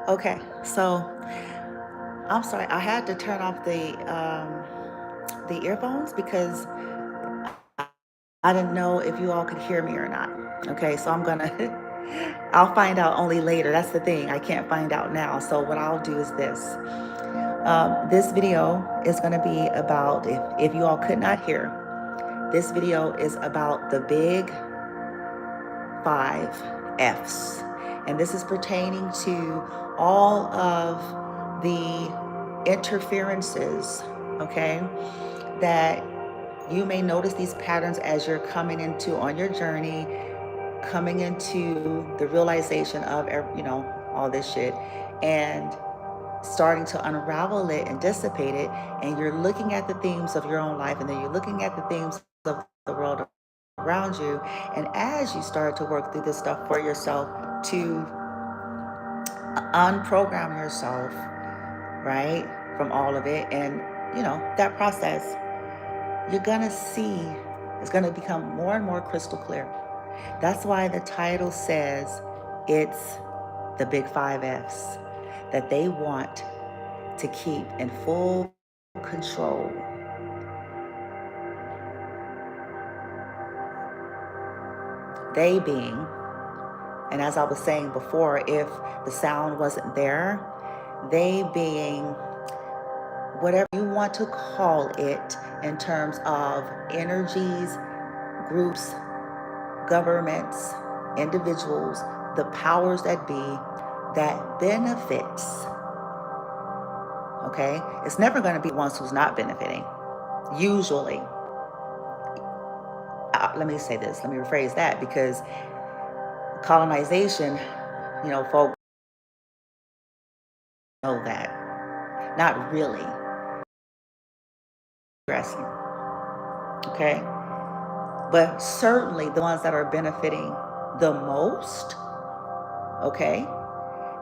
Okay, so I'm sorry, I had to turn off the earphones because I didn't know if you all could hear me or not. Okay, so I'm gonna I'll find out only later. That's the thing. I can't find out now. So what I'll do is this. This video is gonna be about if you all could not hear, this video is about the big 5 F's. And this is pertaining to all of the interferences, okay, that you may notice these patterns as you're coming into on your journey, coming into the realization of, all this shit, and starting to unravel it and dissipate it. And you're looking at the themes of your own life, and then you're looking at the themes of the world around you. And as you start to work through this stuff for yourself to unprogram yourself, right, from all of it, and that process, you're gonna see it's gonna become more and more crystal clear. That's why the title says it's the big 5 F's that they want to keep in full control. They being, and as I was saying before, if the sound wasn't there, they being whatever you want to call it in terms of energies, groups, governments, individuals, the powers that be, that benefits. Okay? It's never going to be ones who's not benefiting. Usually. Let me say this, let me rephrase that, because colonization, folks know that. Not really. Interesting. Okay? But certainly the ones that are benefiting the most, okay,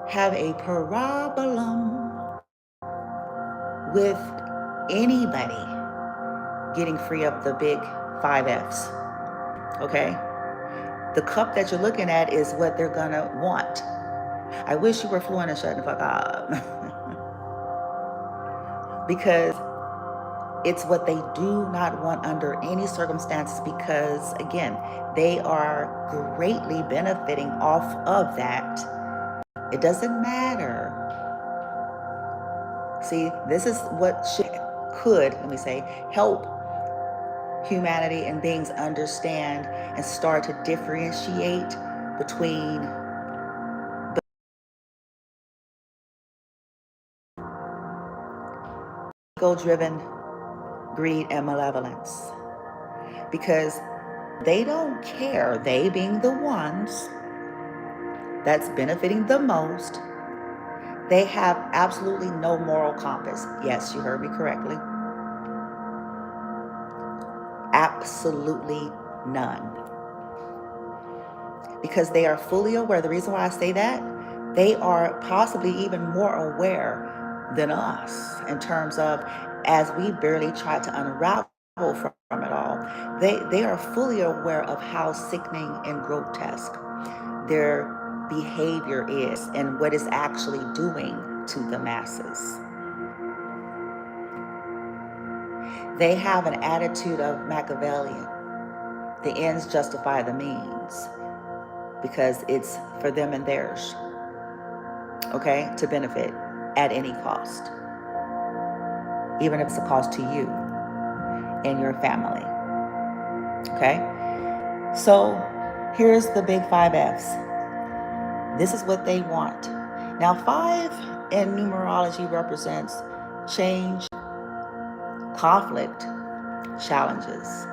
have a problem with anybody getting free of the big 5 F's. Okay? The cup that you're looking at is what they're gonna want. I wish you were fluent and shut the fuck up. Because it's what they do not want under any circumstances, because again, they are greatly benefiting off of that. It doesn't matter. See, this is what could, let me say, help humanity and beings understand and start to differentiate between ego-driven greed and malevolence. Because they don't care, they being the ones that's benefiting the most, they have absolutely no moral compass. Yes, you heard me correctly. Absolutely none. Because they are fully aware. The reason why I say that, they are possibly even more aware than us in terms of, as we barely try to unravel from it all, they are fully aware of how sickening and grotesque their behavior is and what it's actually doing to the masses. They have an attitude of Machiavellian. The ends justify the means because it's for them and theirs, okay, to benefit at any cost, even if it's a cost to you and your family, okay? So here's the big 5 F's. This is what they want. Now, 5 in numerology represents change, conflict, challenges,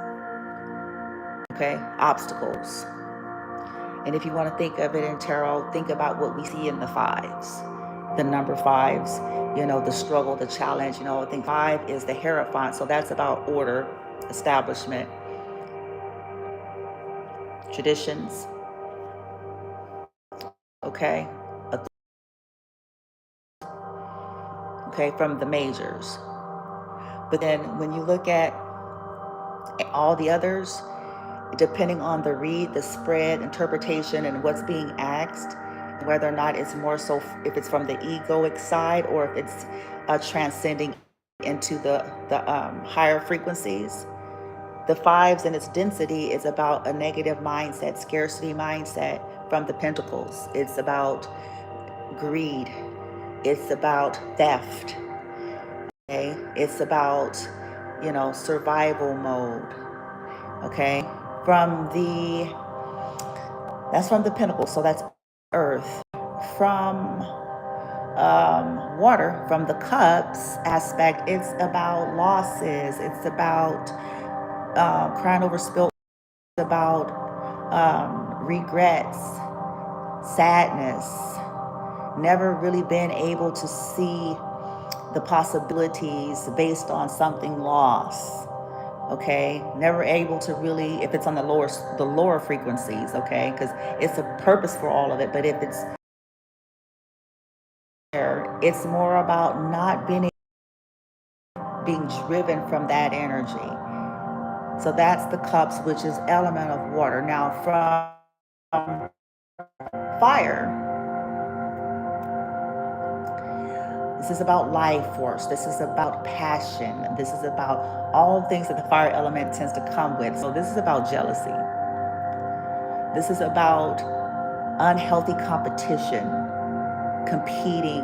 okay, obstacles. And if you want to think of it in tarot, think about what we see in the 5s, the number 5s, the struggle, the challenge. I think 5 is the Hierophant, so that's about order, establishment, traditions, okay, okay, from the majors. But then when you look at all the others, depending on the read, the spread, interpretation, and what's being asked, whether or not it's more so if it's from the egoic side or if it's transcending into the higher frequencies. The fives and its density is about a negative mindset, scarcity mindset from the pentacles. It's about greed. It's about theft. Okay, it's about survival mode. Okay, from the that's from the pentacles, so that's earth. From water, from the cups aspect, it's about losses. It's about crying over spilled. It's about regrets, sadness, never really been able to see the possibilities based on something lost. Okay, never able to really, if it's on the lower frequencies, okay, because it's a purpose for all of it. But if it's there, it's more about not being driven from that energy. So that's the cups, which is element of water. Now from fire, this is about life force. This is about passion. This is about all things that the fire element tends to come with. So this is about jealousy. This is about unhealthy competition, competing,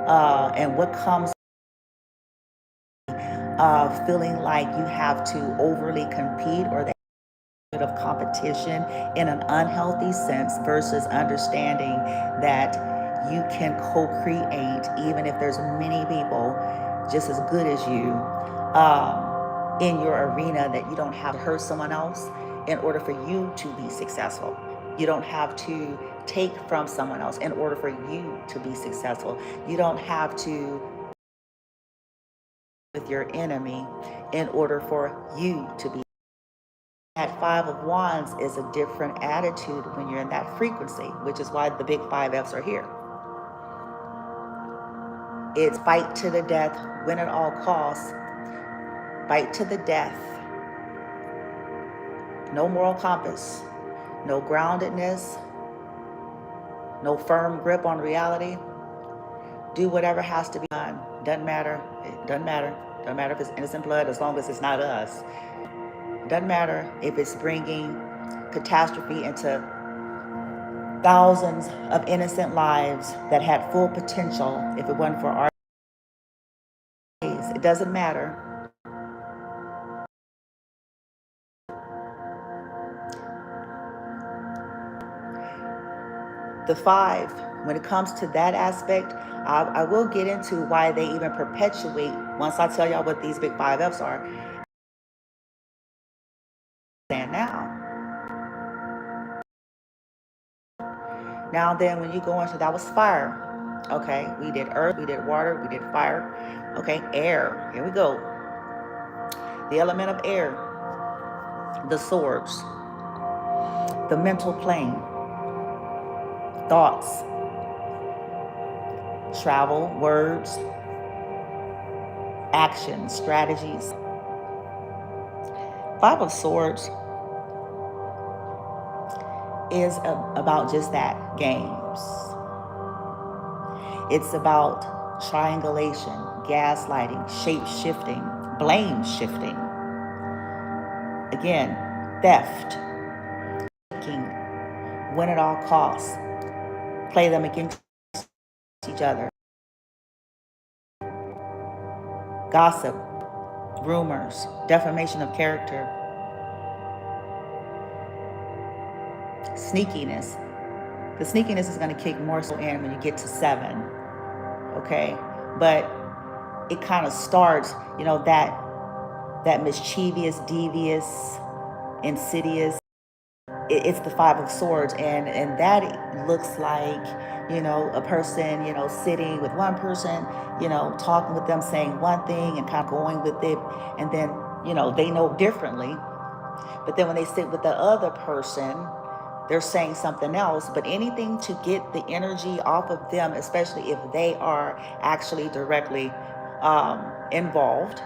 and what comes feeling like you have to overly compete, or that of competition in an unhealthy sense, versus understanding that you can co-create even if there's many people just as good as you in your arena, that you don't have to hurt someone else in order for you to be successful. You don't have to take from someone else in order for you to be successful. You don't have to with your enemy in order for you to be. That Five of Wands is a different attitude when you're in that frequency, which is why the big 5Fs are here. It's fight to the death, win at all costs, fight to the death. No moral compass, no groundedness, no firm grip on reality. Do whatever has to be done. Doesn't matter. It doesn't matter. Doesn't matter if it's innocent blood, as long as it's not us. Doesn't matter if it's bringing catastrophe into thousands of innocent lives that had full potential. If it wasn't for our ways, it doesn't matter. The five, when it comes to that aspect, I will get into why they even perpetuate once I tell y'all what these big 5Fs are. And now then, when you go into, that was fire. Okay, we did earth, we did water, we did fire. Okay, air. Here we go. The element of air, the swords, the mental plane, thoughts, travel, words, actions, strategies. Five of Swords is about just that, games. It's about triangulation, gaslighting, shape shifting, blame shifting. Again, theft, taking, win at all costs, play them against each other. Gossip, rumors, defamation of character, sneakiness. The sneakiness is going to kick more so in when you get to 7, okay? But it kind of starts, that mischievous, devious, insidious. It's the Five of Swords, and that looks like, a person, sitting with one person, talking with them, saying one thing and kind of going with it, and then, they know differently. But then when they sit with the other person, they're saying something else. But anything to get the energy off of them, especially if they are actually directly involved,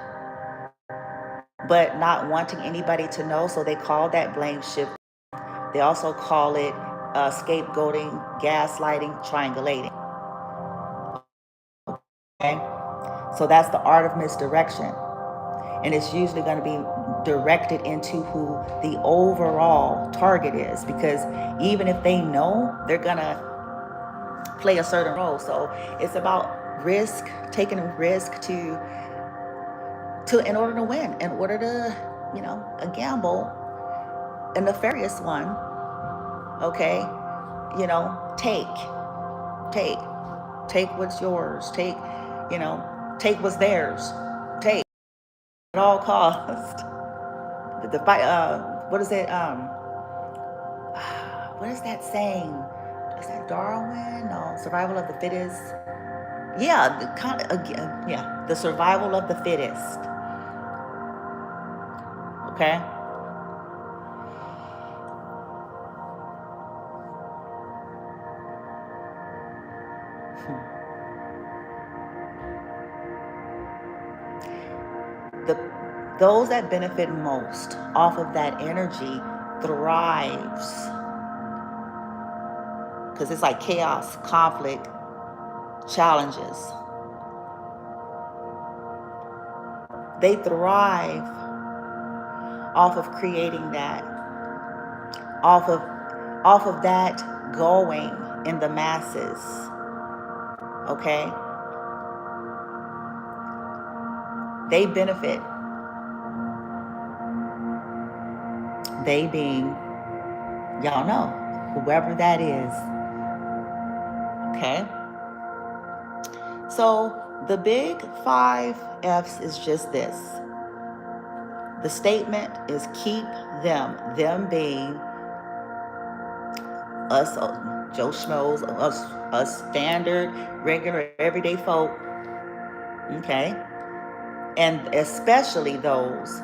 but not wanting anybody to know. So they call that blame shift. They also call it scapegoating, gaslighting, triangulating. Okay? So that's the art of misdirection. And it's usually going to be directed into who the overall target is, because even if they know, they're going to play a certain role. So it's about risk, taking a risk to in order to win, in order to, a gamble, a nefarious one. Okay, take what's yours, take what's theirs, take at all cost. The fight, what is it, what is that saying? Is that Darwin? No, survival of the fittest. Yeah, the survival of the fittest. Okay. Those that benefit most off of that energy thrives, because it's like chaos, conflict, challenges. They thrive off of creating that, off of that going in the masses. Okay? They benefit. They being, y'all know, whoever that is. Okay? So the big 5 F's is just this. The statement is keep them being us, Joe Schmoes, us standard, regular, everyday folk. Okay? And especially those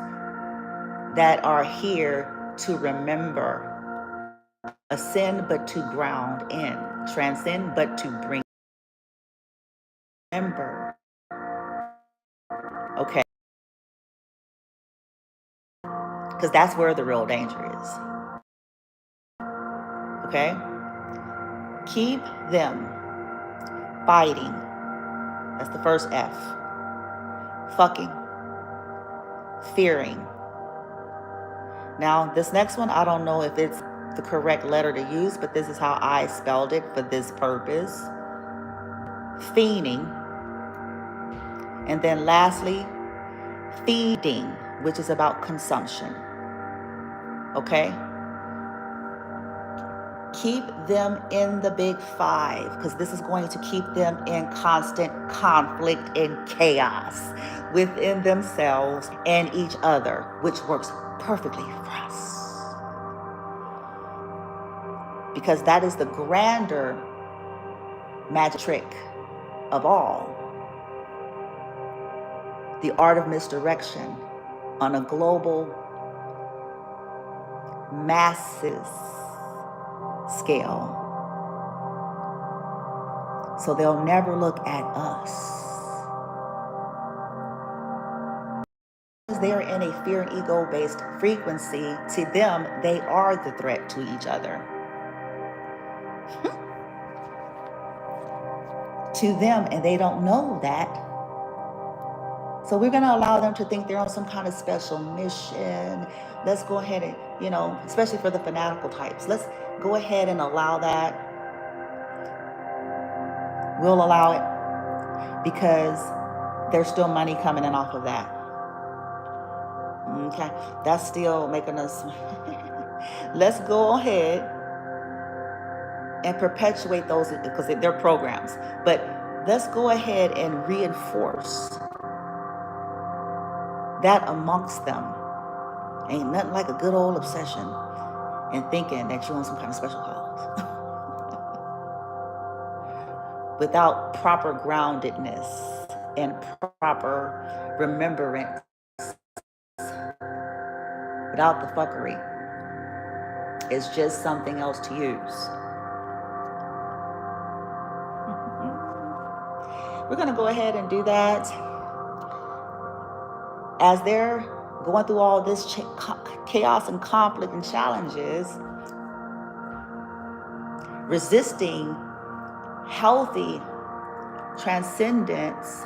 that are here to remember, ascend but to ground in, transcend but to bring, remember. Okay? Because that's where the real danger is. Okay? Keep them fighting. That's the first F. Fucking. Fearing. Now, this next one, I don't know if it's the correct letter to use, but this is how I spelled it for this purpose. Fiending. And then lastly, feeding, which is about consumption. Okay? Keep them in the big 5, because this is going to keep them in constant conflict and chaos within themselves and each other, which works perfectly for us. Because that is the grander magic trick of all. The art of misdirection on a global, masses scale. So they'll never look at us. They're in a fear and ego-based frequency. To them, they are the threat to each other. To them, and they don't know that. So we're going to allow them to think they're on some kind of special mission. Let's go ahead and, especially for the fanatical types, let's go ahead and allow that. We'll allow it because there's still money coming in off of that. Okay, that's still making us. Let's go ahead and perpetuate those, because they're programs. But let's go ahead and reinforce that amongst them. Ain't nothing like a good old obsession and thinking that you're on some kind of special cause. Without proper groundedness and proper remembrance. Without the fuckery. It's just something else to use. We're going to go ahead and do that. As they're going through all this chaos and conflict and challenges, resisting healthy transcendence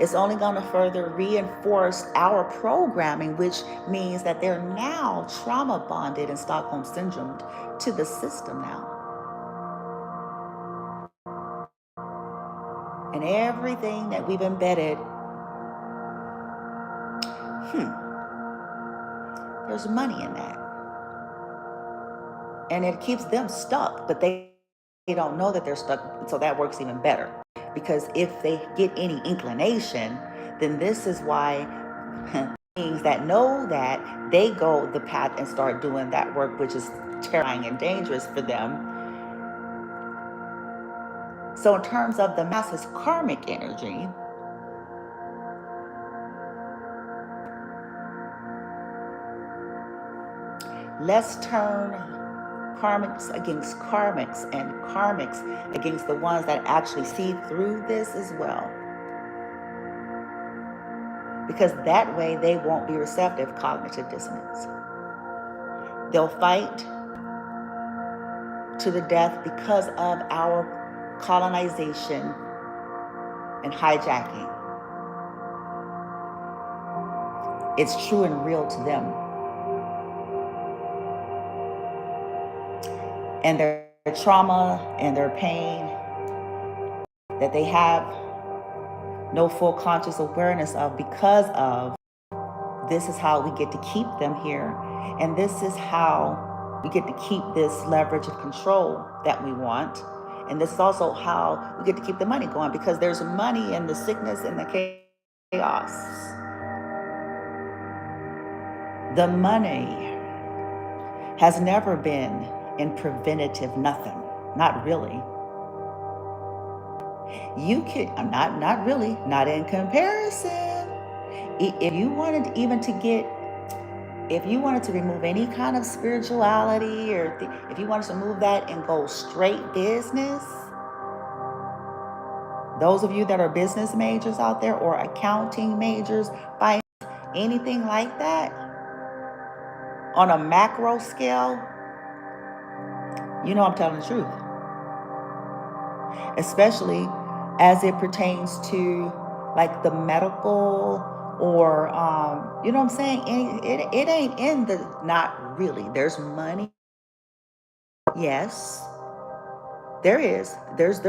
is only going to further reinforce our programming, which means that they're now trauma bonded and Stockholm syndrome to the system now. And everything that we've embedded, there's money in that. And it keeps them stuck, but they don't know that they're stuck, so that works even better. Because if they get any inclination, then this is why beings that know that, they go the path and start doing that work, which is terrifying and dangerous for them. So in terms of the masses karmic energy, let's turn karmics against karmics and karmics against the ones that actually see through this as well. Because that way they won't be receptive cognitive dissonance. They'll fight to the death because of our colonization and hijacking. It's true and real to them. And their trauma and their pain that they have no full conscious awareness of, because of this is how we get to keep them here. And this is how we get to keep this leverage of control that we want. And this is also how we get to keep the money going, because there's money in the sickness and the chaos. The money has never been in preventative nothing. Not really. You can, not really, not in comparison. If you wanted even to get, if you wanted to remove any kind of spirituality, or if you wanted to move that and go straight business, those of you that are business majors out there or accounting majors, by anything like that, on a macro scale, you know I'm telling the truth. Especially as it pertains to like the medical or, you know what I'm saying? It ain't in the, not really. There's money. Yes, there is. There's,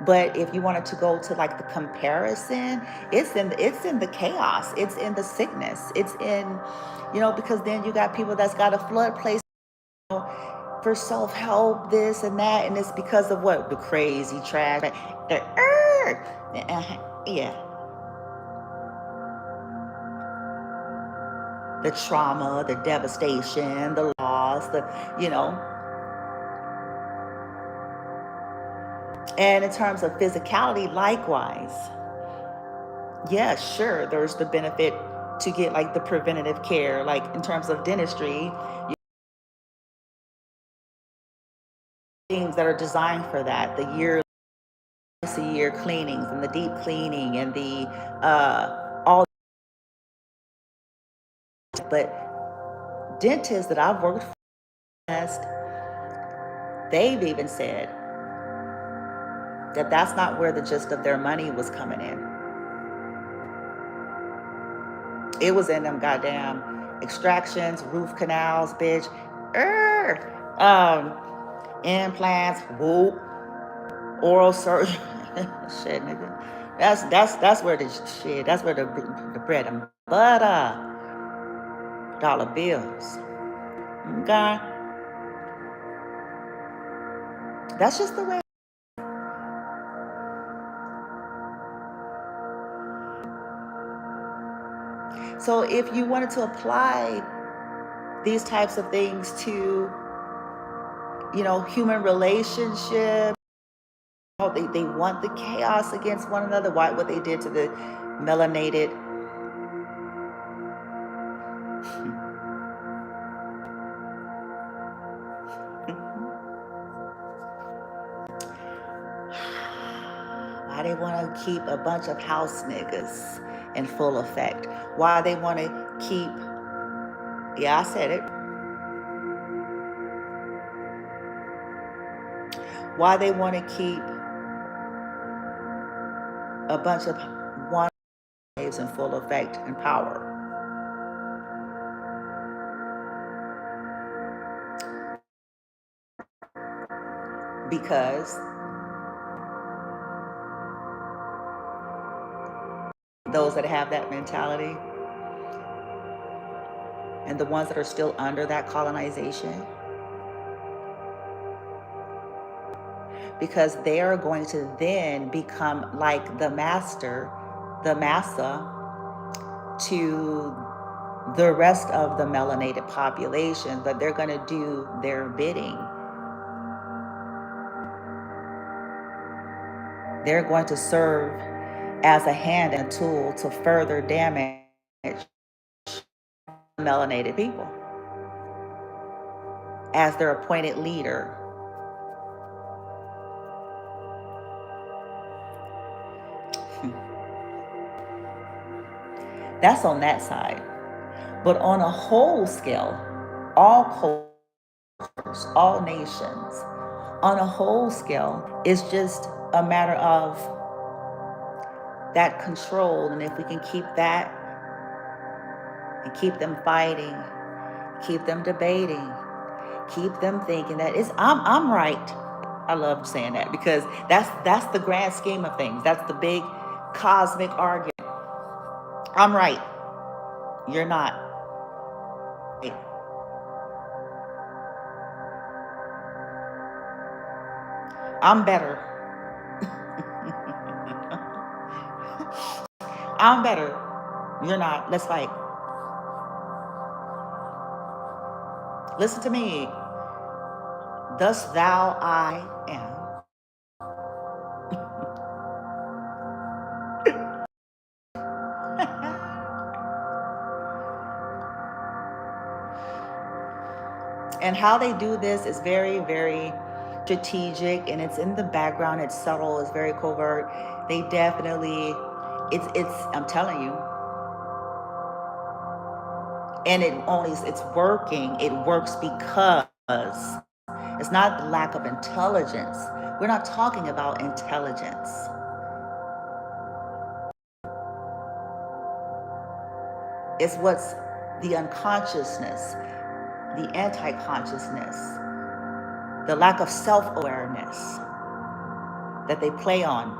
but if you wanted to go to like the comparison, it's in the chaos. It's in the sickness. It's in, you know, because then you got people that's got a flood place for self-help, this and that, and it's because of what? The crazy trash, yeah, the trauma, the devastation, the loss, the, you know. And in terms of physicality, likewise, yeah, sure, there's the benefit to get like the preventative care, like in terms of dentistry, things that are designed for that, the year cleanings and the deep cleaning and the all. But dentists that I've worked for, they've even said that that's not where the gist of their money was coming in. It was in them goddamn extractions, root canals, bitch, implants, whoop, oral surgery, shit, nigga. That's where the shit. That's where the bread and butter, dollar bills. Okay, that's just the way. So if you wanted to apply these types of things to, you know, human relationships, they want the chaos against one another. What they did to the melanated why they want to keep a bunch of house niggas in full effect. Why they want to keep, yeah, I said it. Why they want to keep a bunch of one waves in full effect and power. Because those that have that mentality and the ones that are still under that colonization, because they are going to then become like the master, the massa, to the rest of the melanated population, but they're going to do their bidding. They're going to serve as a hand and tool to further damage melanated people as their appointed leader. That's on that side. But on a whole scale, all cultures, all nations, on a whole scale, it's just a matter of that control. And if we can keep that and keep them fighting, keep them debating, keep them thinking that I'm right. I love saying that because that's the grand scheme of things. That's the big cosmic argument. I'm right. You're not. I'm better. I'm better. You're not. Let's fight. Listen to me. Thus thou I am. And how they do this is very, very strategic, and it's in the background. It's subtle. It's very covert. They definitely, it's. I'm telling you, and it's working. It works because it's not the lack of intelligence. We're not talking about intelligence. It's what's the unconsciousness, the anti-consciousness, the lack of self-awareness that they play on.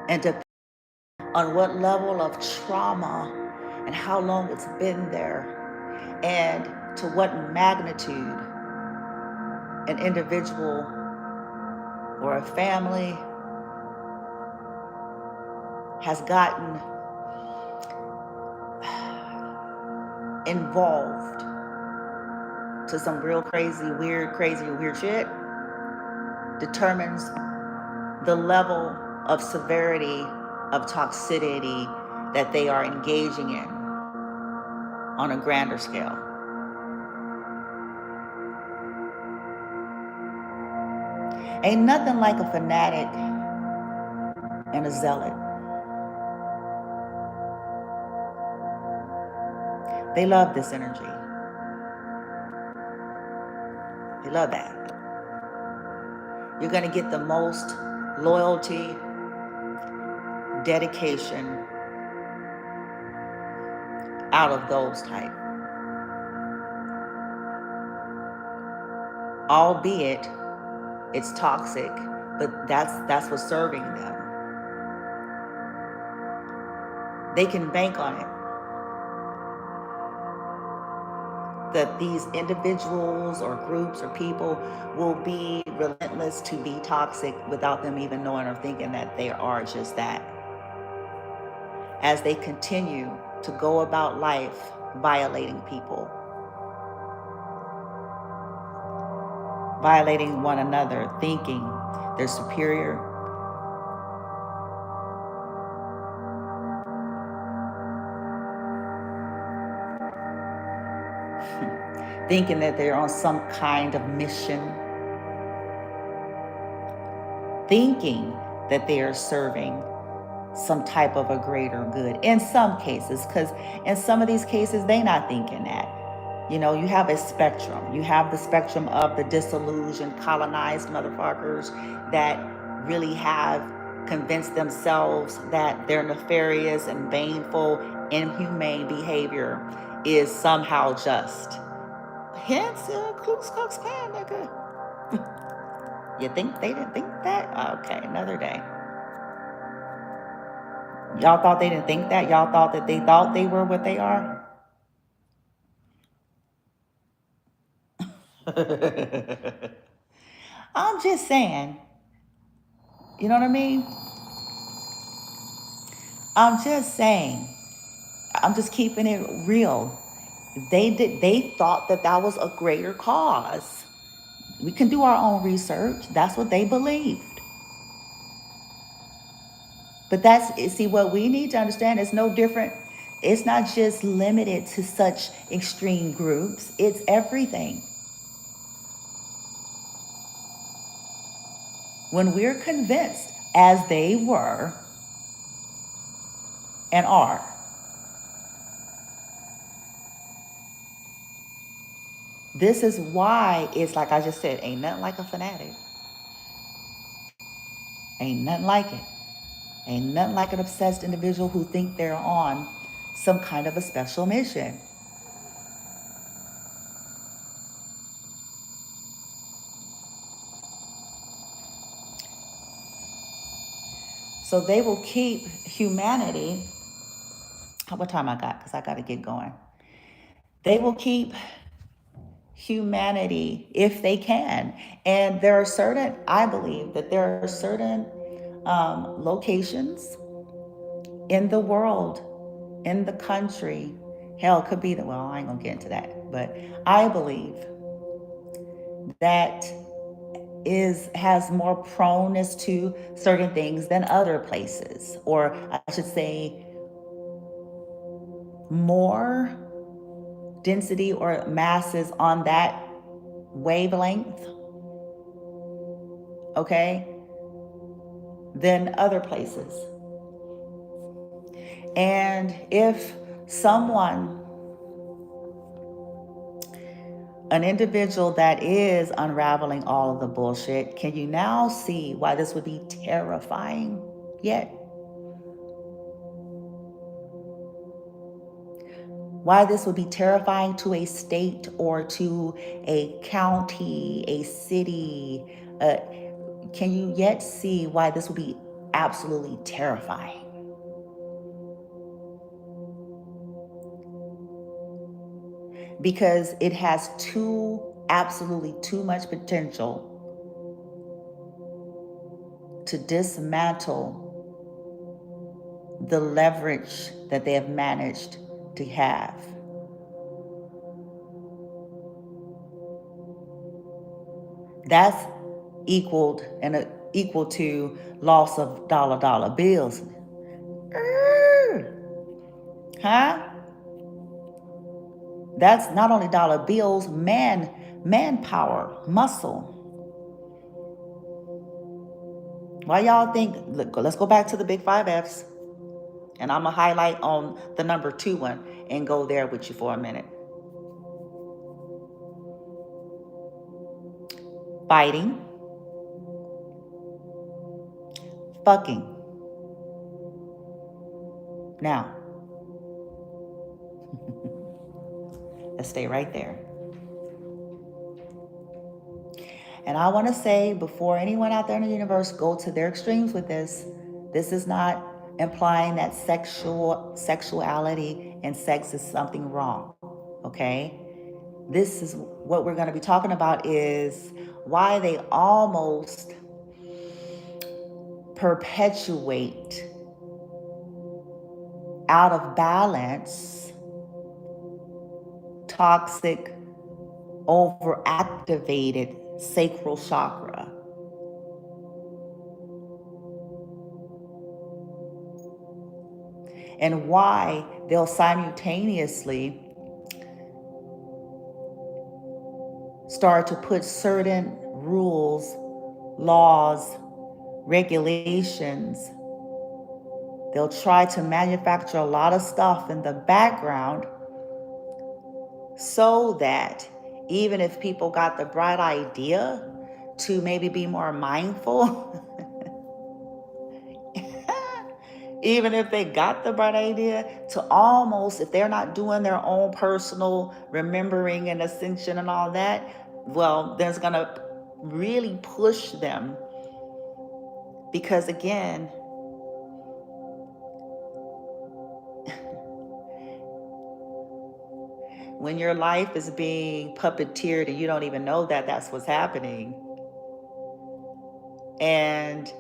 And depending on what level of trauma and how long it's been there, and to what magnitude an individual or a family has gotten involved to some real crazy, weird shit, determines the level of severity of toxicity that they are engaging in on a grander scale. Ain't nothing like a fanatic and a zealot. They love this energy. They love that. You're going to get the most loyalty, dedication out of those type. Albeit it's toxic, but that's what's serving them. They can bank on it. That these individuals or groups or people will be relentless to be toxic without them even knowing or thinking that they are just that. As they continue to go about life violating people, violating one another, thinking they're superior. Thinking that they're on some kind of mission. Thinking that they are serving some type of a greater good in some cases, because in some of these cases they not thinking that. You know, you have a spectrum. You have the spectrum of the disillusioned, colonized motherfuckers that really have convinced themselves that their nefarious and baneful, inhumane behavior is somehow just. Hence, Ku Klux Klan, nigga. You think they didn't think that? Okay, another day. Y'all thought they didn't think that? Y'all thought that they thought they were what they are? I'm just saying. You know what I mean? I'm just saying. I'm just keeping it real. They thought that that was a greater cause. We can do our own research. That's what they believed. But see, what we need to understand is no different. It's not just limited to such extreme groups. It's everything. When we're convinced, as they were and are, this is why it's like I just said, ain't nothing like a fanatic. Ain't nothing like it. Ain't nothing like an obsessed individual who think they're on some kind of a special mission. So they will keep humanity. What time I got? Because I got to get going. They will keep humanity if they can. And there are certain, I believe that there are certain locations in the world, in the country, hell, it could be that, well, I ain't gonna get into that, but I believe that has more proneness to certain things than other places, or I should say more density or masses on that wavelength, okay, than other places. And if someone, an individual that is unraveling all of the bullshit, can you now see why this would be terrifying yet? Why this would be terrifying to a state or to a county, a city. Can you yet see why this would be absolutely terrifying? Because it has absolutely too much potential to dismantle the leverage that they have managed to have. That's equal to loss of dollar bills. Huh? That's not only dollar bills, manpower, muscle. Why y'all think, look, let's go back to the big 5 F's. And I'm going to highlight on the number 2 one and go there with you for a minute. Fighting. Fucking. Now, let's stay right there. And I want to say, before anyone out there in the universe go to their extremes with this is not implying that sexuality and sex is something wrong, okay? This is what we're going to be talking about, is why they almost perpetuate out of balance, toxic, overactivated sacral chakra. And why they'll simultaneously start to put certain rules, laws, regulations They'll try to manufacture a lot of stuff in the background so that even if people got the bright idea to maybe be more mindful, even if they got the bright idea to almost, if they're not doing their own personal remembering and ascension and all that, well, there's going to really push them. Because again, when your life is being puppeteered and you don't even know that that's what's happening, and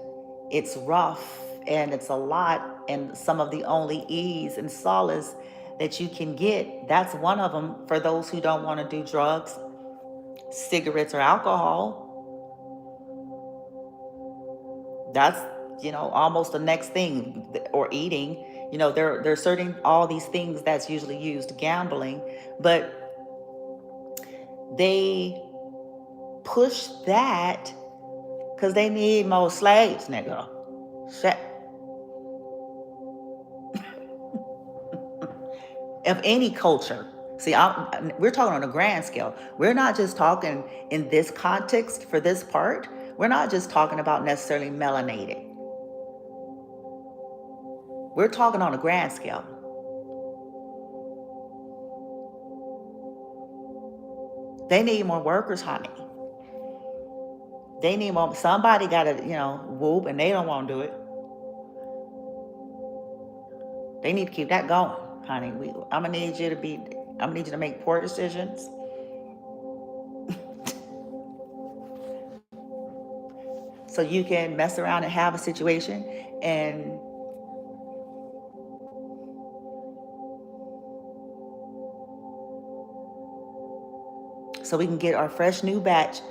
it's rough and it's a lot, and some of the only ease and solace that you can get, that's one of them for those who don't want to do drugs, cigarettes, or alcohol. That's, almost the next thing, or eating. There's certain, all these things that's usually used, gambling, but they push that because they need more slaves, nigga. Shit. Of any culture. See, we're talking on a grand scale. We're not just talking in this context for this part. We're not just talking about necessarily melanated. We're talking on a grand scale. They need more workers, honey. They need more. Somebody got to, whoop, and they don't want to do it. They need to keep that going, honey. I'm gonna need you to make poor decisions. So you can mess around and have a situation, and so we can get our fresh new batch.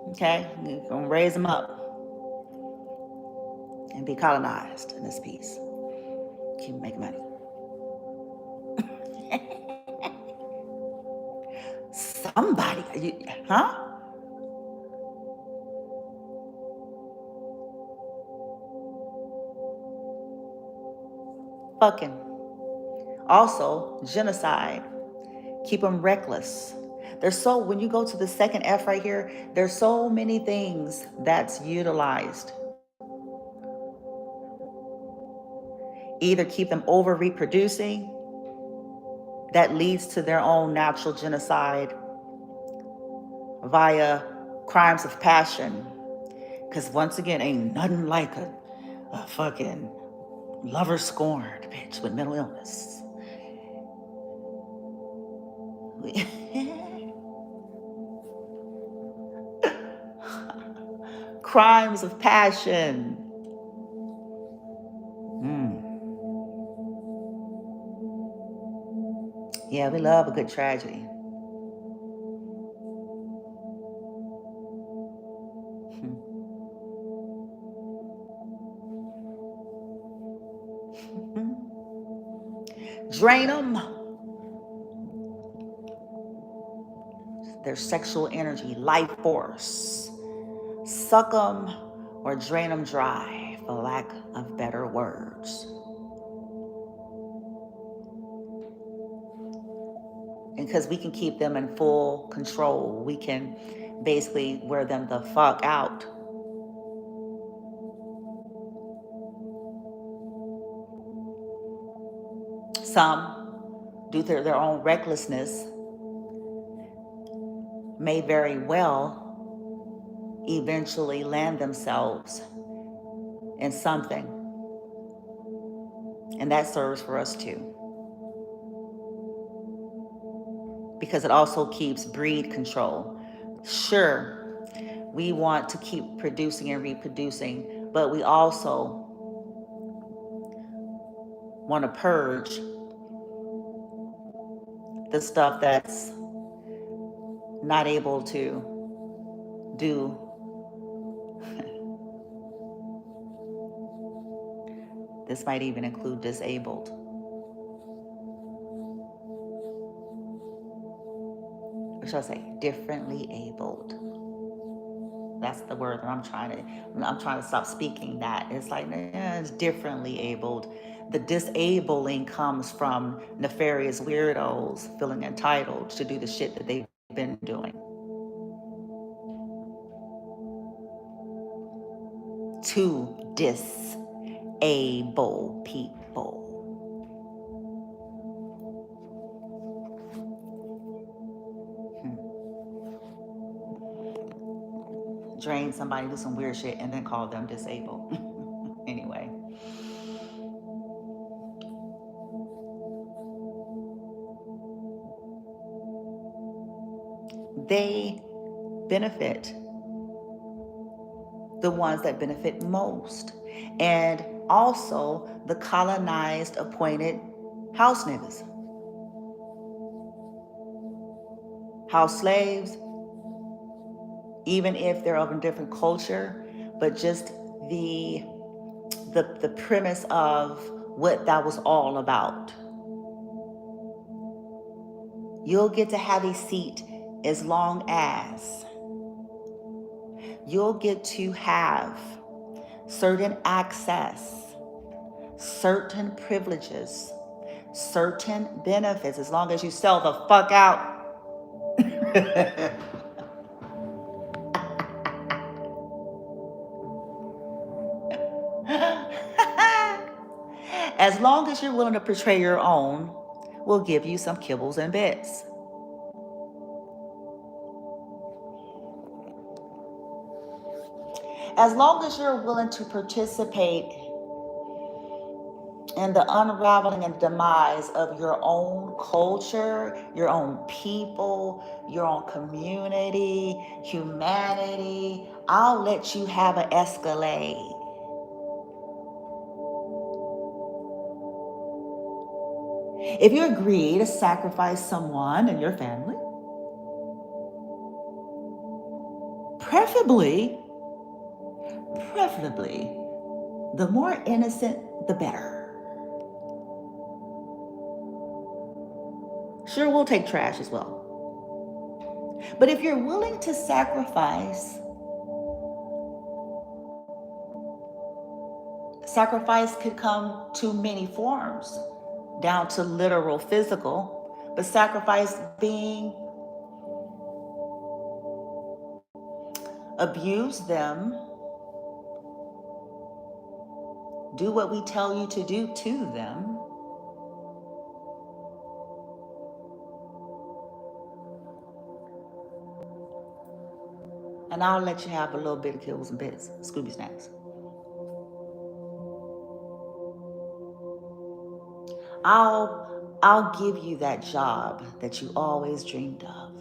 Okay, we're gonna raise them up and be colonized in this piece. Keep making money. Somebody, huh? Fucking. Also, genocide. Keep them reckless. When you go to the second F right here, there's so many things that's utilized. Either keep them over reproducing, that leads to their own natural genocide via crimes of passion. Because once again, ain't nothing like a fucking lover scorned bitch with mental illness. Crimes of passion. Yeah, we love a good tragedy. Drain them. Their sexual energy, life force. Suck them or drain them dry, for lack of better words. And because we can keep them in full control, we can basically wear them the fuck out. Some, due to their own recklessness, may very well eventually land themselves in something. And that serves for us too. Because it also keeps breed control. Sure, we want to keep producing and reproducing, but we also want to purge the stuff that's not able to do. This might even include disabled. Or should I say differently abled? That's the word that I'm trying to stop speaking that. It's like, it's differently abled. The disabling comes from nefarious weirdos feeling entitled to do the shit that they've been doing. To disable people. Drain somebody, do some weird shit, and then call them disabled. Anyway. They benefit the ones that benefit most. And also the colonized appointed house niggas. House slaves, even if they're of a different culture, but just the premise of what that was all about. You'll get to have a seat as long as you'll get to have certain access, certain privileges, certain benefits, as long as you sell the fuck out. As long as you're willing to portray your own, we'll give you some kibbles and bits. As long as you're willing to participate in the unraveling and demise of your own culture, your own people, your own community, humanity, I'll let you have an Escalade. If you agree to sacrifice someone in your family, preferably, the more innocent, the better. Sure, we'll take trash as well. But if you're willing to sacrifice could come to many forms, down to literal physical, but sacrifice being abuse them, do what we tell you to do to them, and I'll let you have a little bit of kibbles and bits, Scooby Snacks. I'll give you that job that you always dreamed of.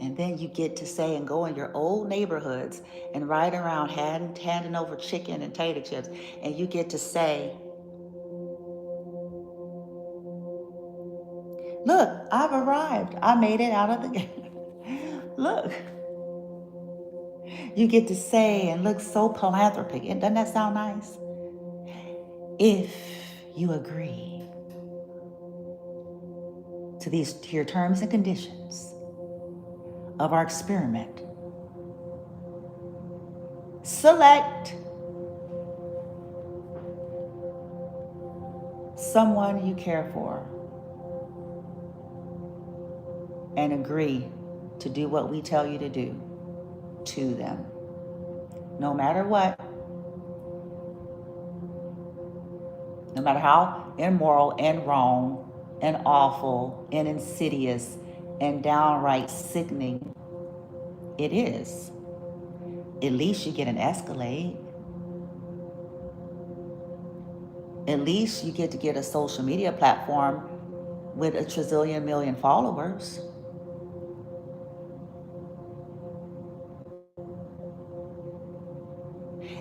And then you get to say and go in your old neighborhoods and ride around handing over chicken and tater chips. And you get to say, look, I've arrived. I made it out of the game. Look. You get to say and look so philanthropic. And doesn't that sound nice? If you agree to your terms and conditions of our experiment, select someone you care for and agree to do what we tell you to do to them, no matter what, no matter how immoral and wrong and awful and insidious and downright sickening it is. At least you get an Escalade. At least you get to get a social media platform with a trillion million followers.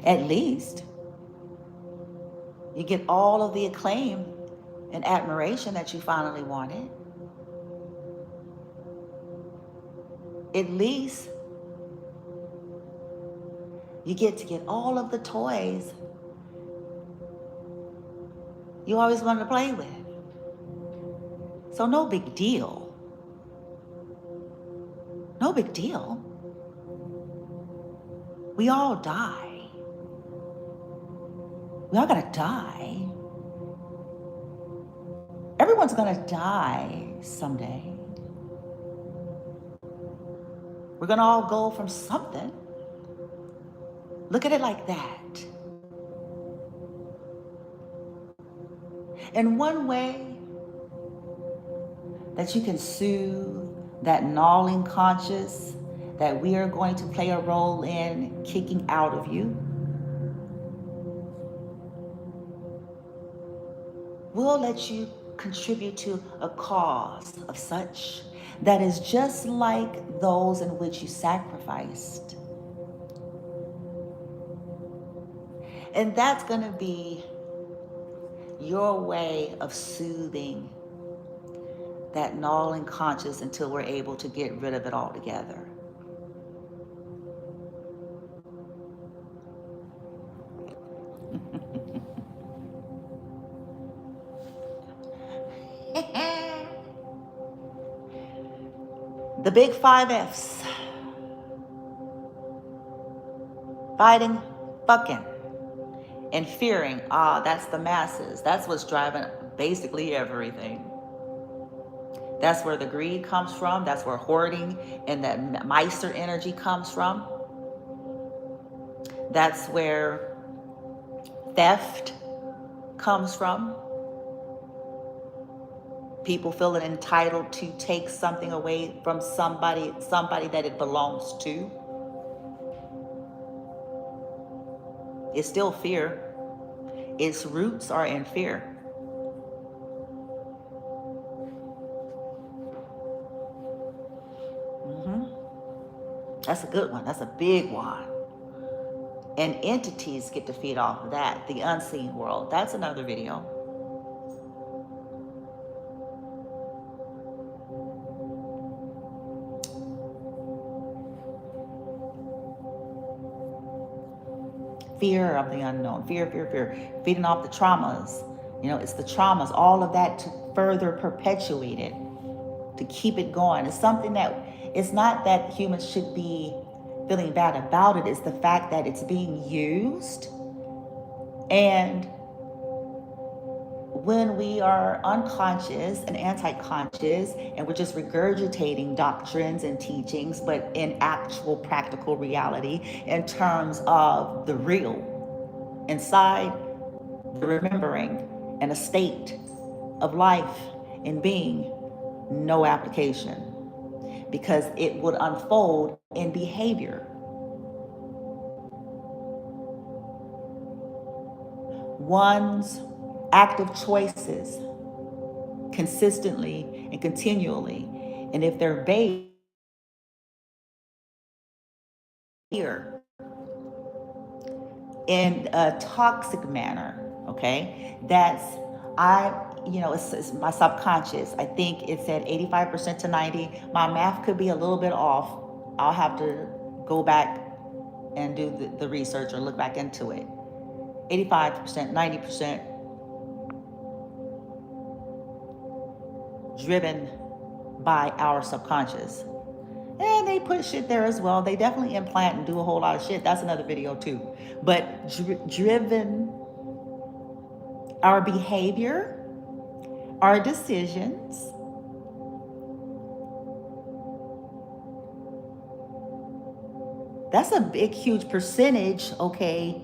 At least you get all of the acclaim and admiration that you finally wanted. At least you get to get all of the toys you always wanted to play with. So no big deal. No big deal. We all die. We all gotta die. Everyone's gonna die someday. We're gonna all go from something. Look at it like that. And one way that you can soothe that gnawing conscience that we are going to play a role in kicking out of you, we'll let you contribute to a cause of such that is just like those in which you sacrificed. And that's going to be your way of soothing that gnawing conscience until we're able to get rid of it altogether. The big 5 F's. Fighting, fucking, and fearing. That's the masses. That's what's driving basically everything. That's where the greed comes from. That's where hoarding and that Meister energy comes from. That's where theft comes from. People feeling entitled to take something away from somebody that it belongs to. It's still fear. Its roots are in fear. That's a good one. That's a big one. And entities get to feed off of that. The unseen world. That's another video. Fear of the unknown. Fear. Feeding off the traumas. It's the traumas. All of that to further perpetuate it. To keep it going. It's something that, it's not that humans should be feeling bad about it. It's the fact that it's being used. And when we are unconscious and anti-conscious and we're just regurgitating doctrines and teachings, but in actual practical reality, in terms of the real, inside the remembering and a state of life and being, no application, because it would unfold in behavior. One's active choices consistently and continually, and if they're based here in a toxic manner, okay, it's my subconscious. I think it said 85% to 90. My math could be a little bit off. I'll have to go back and do the research or look back into it. 85%, 90% driven by our subconscious. And they put shit there as well. They definitely implant and do a whole lot of shit. That's another video too. But driven, our behavior, our decisions, that's a big, huge percentage, okay,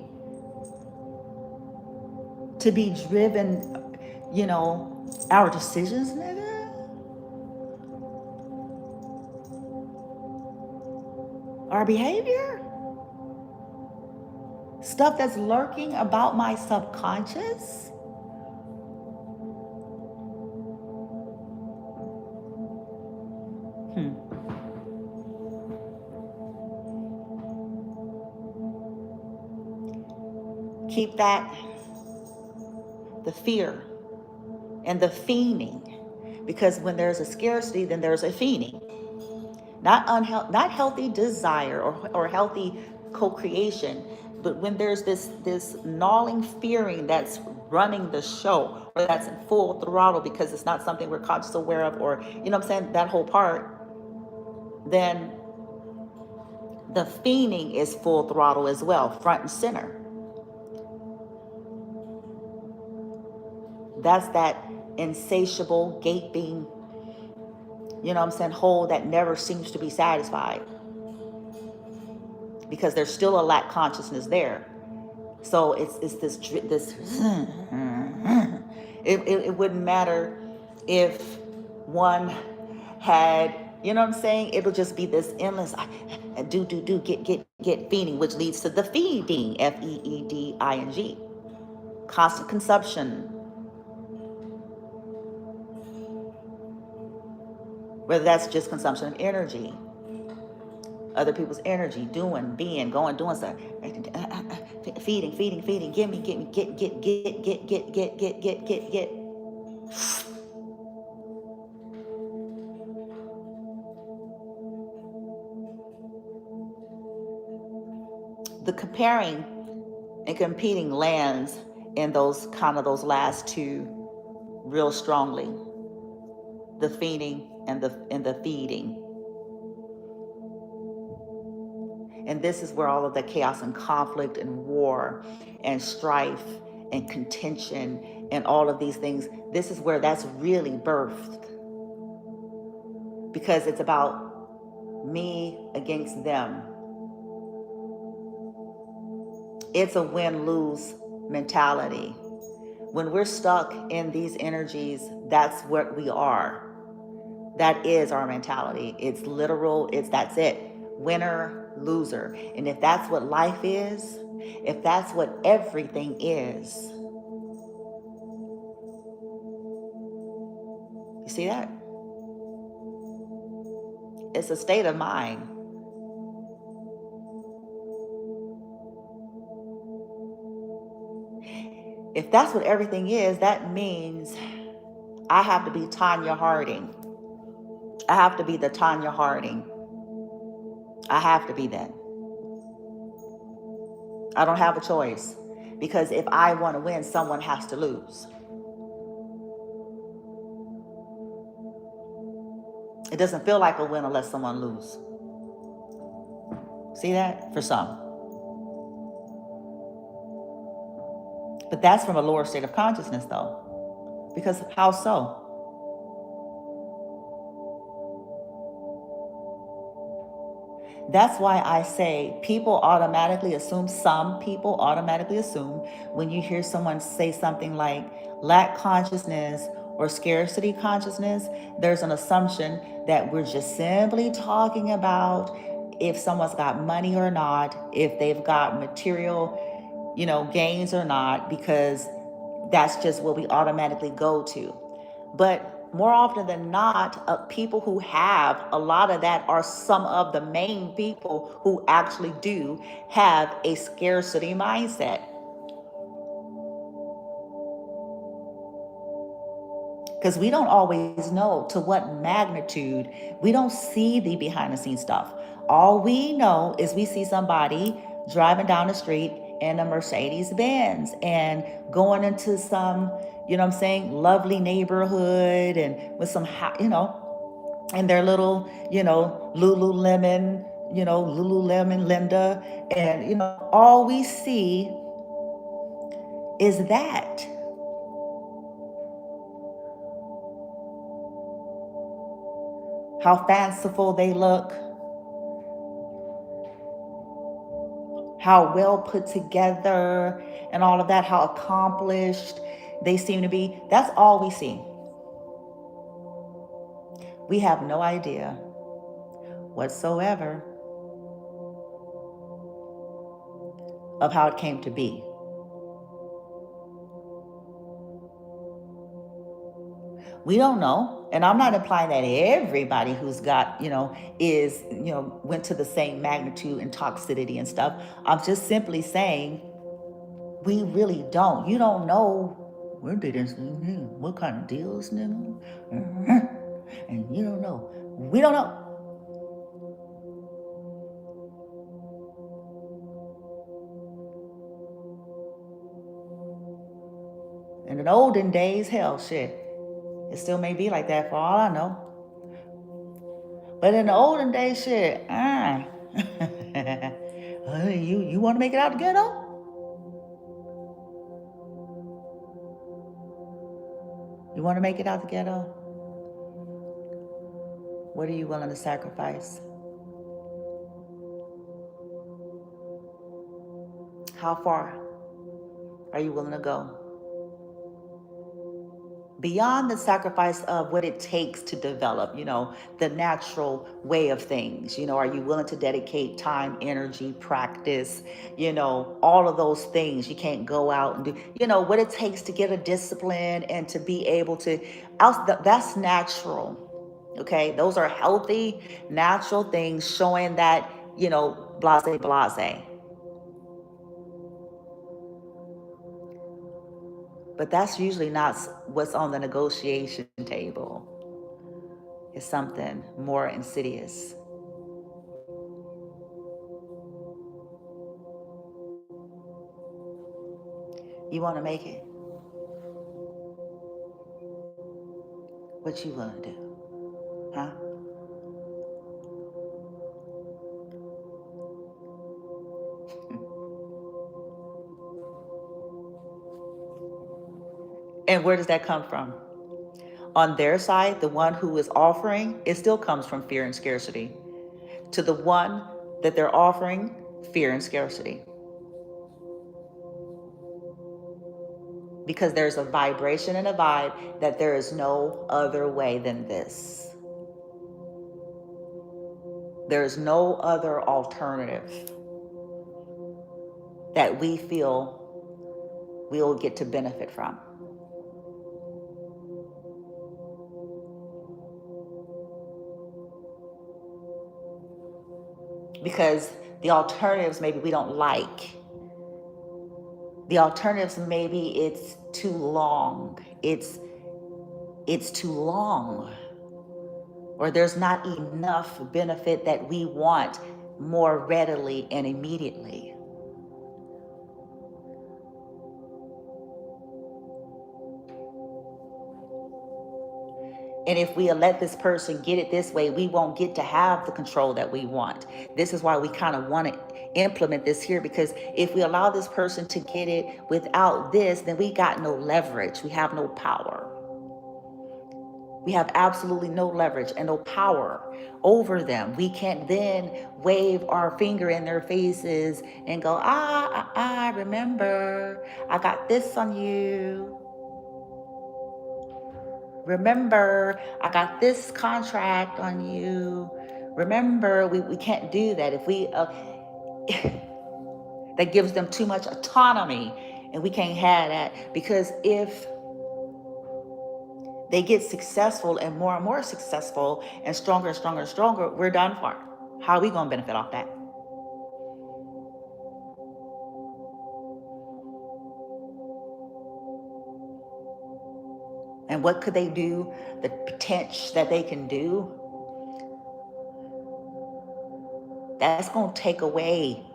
to be driven, our decisions, nigga. Our behavior, stuff that's lurking about my subconscious. Keep that, the fear and the fiending, because when there's a scarcity, then there's a fiending. Not healthy desire or healthy co-creation, but when there's this gnawing fearing that's running the show, or that's in full throttle because it's not something we're conscious aware of, or that whole part, then The fiending is full throttle as well, front and center. That's that insatiable, gaping, hole that never seems to be satisfied, because there's still a lack consciousness there. So it's this it wouldn't matter if one had, it'll just be this endless get feeding, which leads to the feeding, FEEDING, constant consumption, whether that's just consumption of energy, other people's energy, doing, being, going, doing stuff, feeding, give me, get. The comparing and competing lands in those last two real strongly, the feeding and the feeding. And this is where all of the chaos and conflict and war and strife and contention and all of these things, this is where that's really birthed. Because it's about me against them. It's a win-lose mentality. When we're stuck in these energies, that's what we are. That is our mentality. It's literal, that's it. Winner, loser. And if that's what life is, if that's what everything is, you see that? It's a state of mind. If that's what everything is, that means I have to be Tanya Harding. I have to be the Tanya Harding. I have to be that. I don't have a choice, because if I want to win, someone has to lose. It doesn't feel like a win unless someone loses. See that? For some. But that's from a lower state of consciousness, though. Because how so? That's why I say some people automatically assume when you hear someone say something like lack consciousness or scarcity consciousness, there's an assumption that we're just simply talking about if someone's got money or not, if they've got material, gains or not, because that's just what we automatically go to. But more often than not, people who have a lot of that are some of the main people who actually do have a scarcity mindset. Because we don't always know to what magnitude. We don't see the behind the scenes stuff. All we know is we see somebody driving down the street in a Mercedes Benz and going into some, lovely neighborhood and with some, and their little, Lululemon Linda. And, all we see is that. How fanciful they look, how well put together and all of that, how accomplished they seem to be. That's all we see. We have no idea whatsoever of how it came to be. We don't know. And I'm not implying that everybody who's got, went to the same magnitude and toxicity and stuff. I'm just simply saying we really don't. You don't know where did this, what kind of deals, nigga? And you don't know. We don't know. And in the olden days, hell, shit. It still may be like that for all I know. But in the olden days, shit, You want to make it out the ghetto? You want to make it out the ghetto? What are you willing to sacrifice? How far are you willing to go? Beyond the sacrifice of what it takes to develop, the natural way of things. Are you willing to dedicate time, energy, practice, all of those things? You can't go out and do, what it takes to get a discipline and to be able to, that's natural. Okay. Those are healthy, natural things showing that, blase, blase. But that's usually not what's on the negotiation table. It's something more insidious. You want to make it? What you willing to do? Huh? And where does that come from? On their side, the one who is offering, it still comes from fear and scarcity. To the one that they're offering, fear and scarcity. Because there's a vibration and a vibe that there is no other way than this. There's no other alternative that we feel we'll get to benefit from. Because the alternatives maybe we don't like. The alternatives, maybe it's too long. It's too long. Or there's not enough benefit that we want more readily and immediately. And if we let this person get it this way, we won't get to have the control that we want. This is why we kind of want to implement this here, because if we allow this person to get it without this, then we got no leverage. We have no power. We have absolutely no leverage and no power over them. We can't then wave our finger in their faces and go, remember, I got this on you. Remember, I got this contract on you. Remember, we can't do that. If we, that gives them too much autonomy, and we can't have that, because if they get successful and more successful and stronger and stronger and stronger, we're done for. How are we going to benefit off that? And what could they do? The potential that they can do, that's going to take away.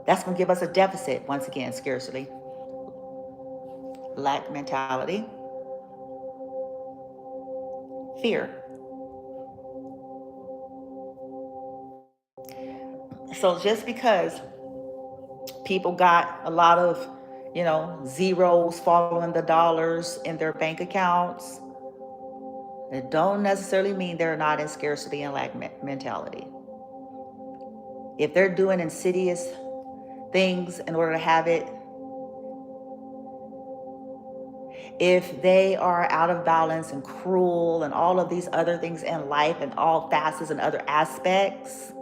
That's going to give us a deficit. Once again, scarcity, lack mentality, fear. So just because people got a lot of, zeros following the dollars in their bank accounts, it don't necessarily mean they're not in scarcity and lack mentality. If they're doing insidious things in order to have it, if they are out of balance and cruel and all of these other things in life and all facets and other aspects,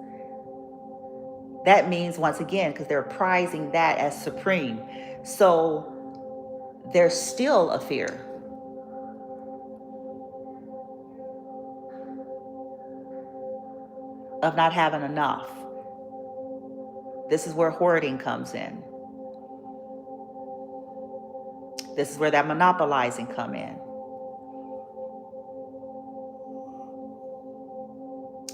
that means, once again, because they're prizing that as supreme. So there's still a fear of not having enough. This is where hoarding comes in. This is where that monopolizing come in.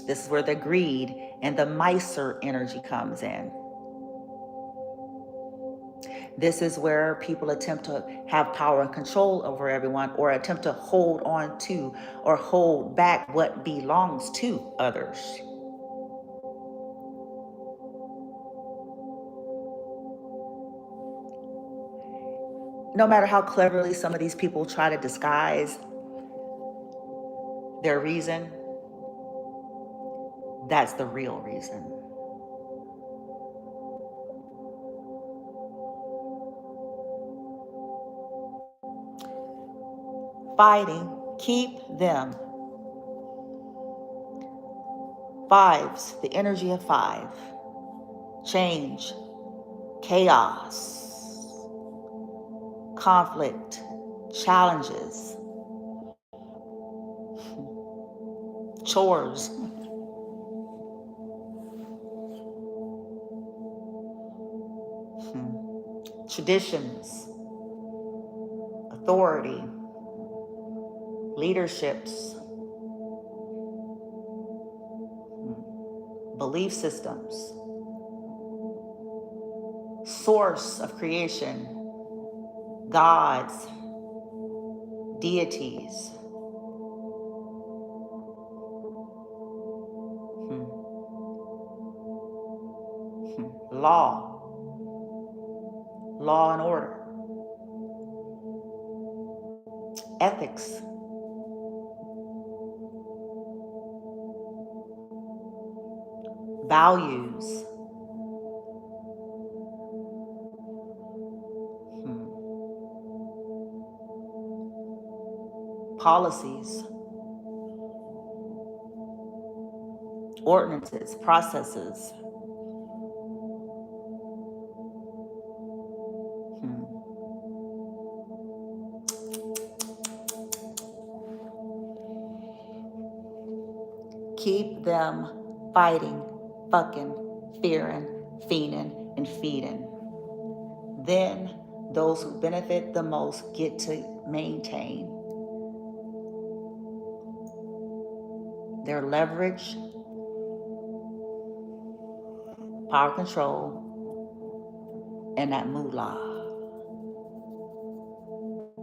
This is where the greed and the miser energy comes in. This is where people attempt to have power and control over everyone, or attempt to hold on to or hold back what belongs to others. no matter how cleverly some of these people try to disguise their reason, that's the real reason. Fighting, keep them. Fives, the energy of five. Change, chaos, conflict, challenges, chores, traditions, authority, leaderships, belief systems, source of creation, gods, deities, law and order, ethics, values, policies, ordinances, processes. Keep them fighting, fucking, fearing, fiending, and feeding. Then those who benefit the most get to maintain their leverage, power control, and that moolah,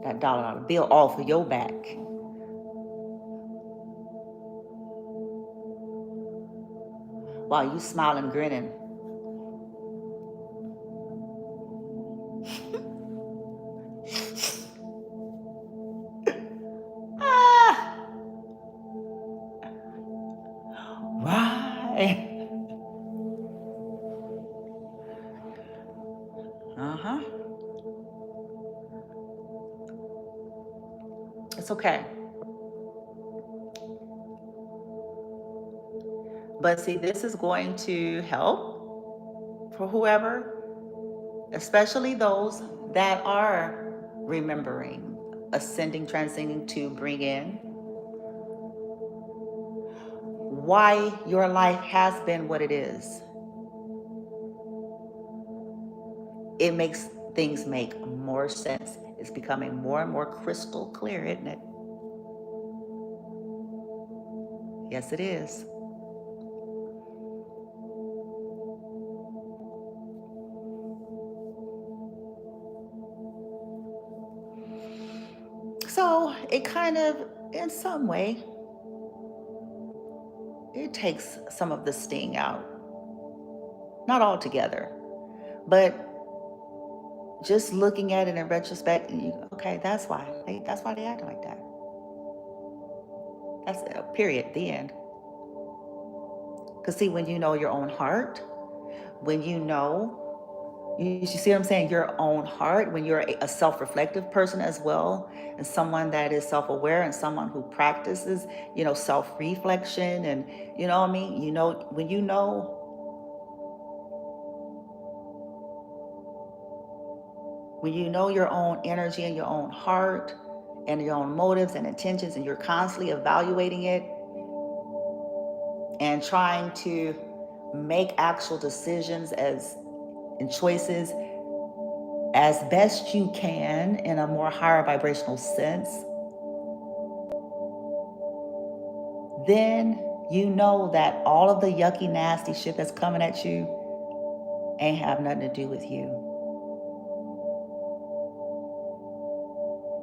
that dollar bill off of your back. While you smiling, grinning. Right. It's okay. But see, this is going to help for whoever, especially those that are remembering, ascending, transcending to bring in why your life has been what it is. It makes things make more sense. It's becoming more and more crystal clear, isn't it? Yes, it is. So it kind of, in some way, it takes some of the sting out. Not altogether, but just looking at it in retrospect, okay, that's why they act like that. That's a period, the end. Because see, when you know your own heart, when you know, you see what I'm saying, your own heart, when you're a self-reflective person as well, and someone that is self-aware and someone who practices, self-reflection, and you know what I mean? When you know your own energy and your own heart and your own motives and intentions, and you're constantly evaluating it and trying to make actual decisions and choices as best you can in a more higher vibrational sense, then you know that all of the yucky, nasty shit that's coming at you ain't have nothing to do with you.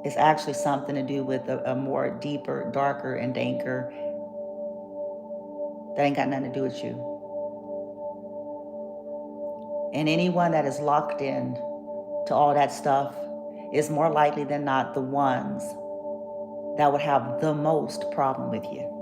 It's actually something to do with a more deeper, darker, and danker that ain't got nothing to do with you. And anyone that is locked in to all that stuff is more likely than not the ones that would have the most problem with you.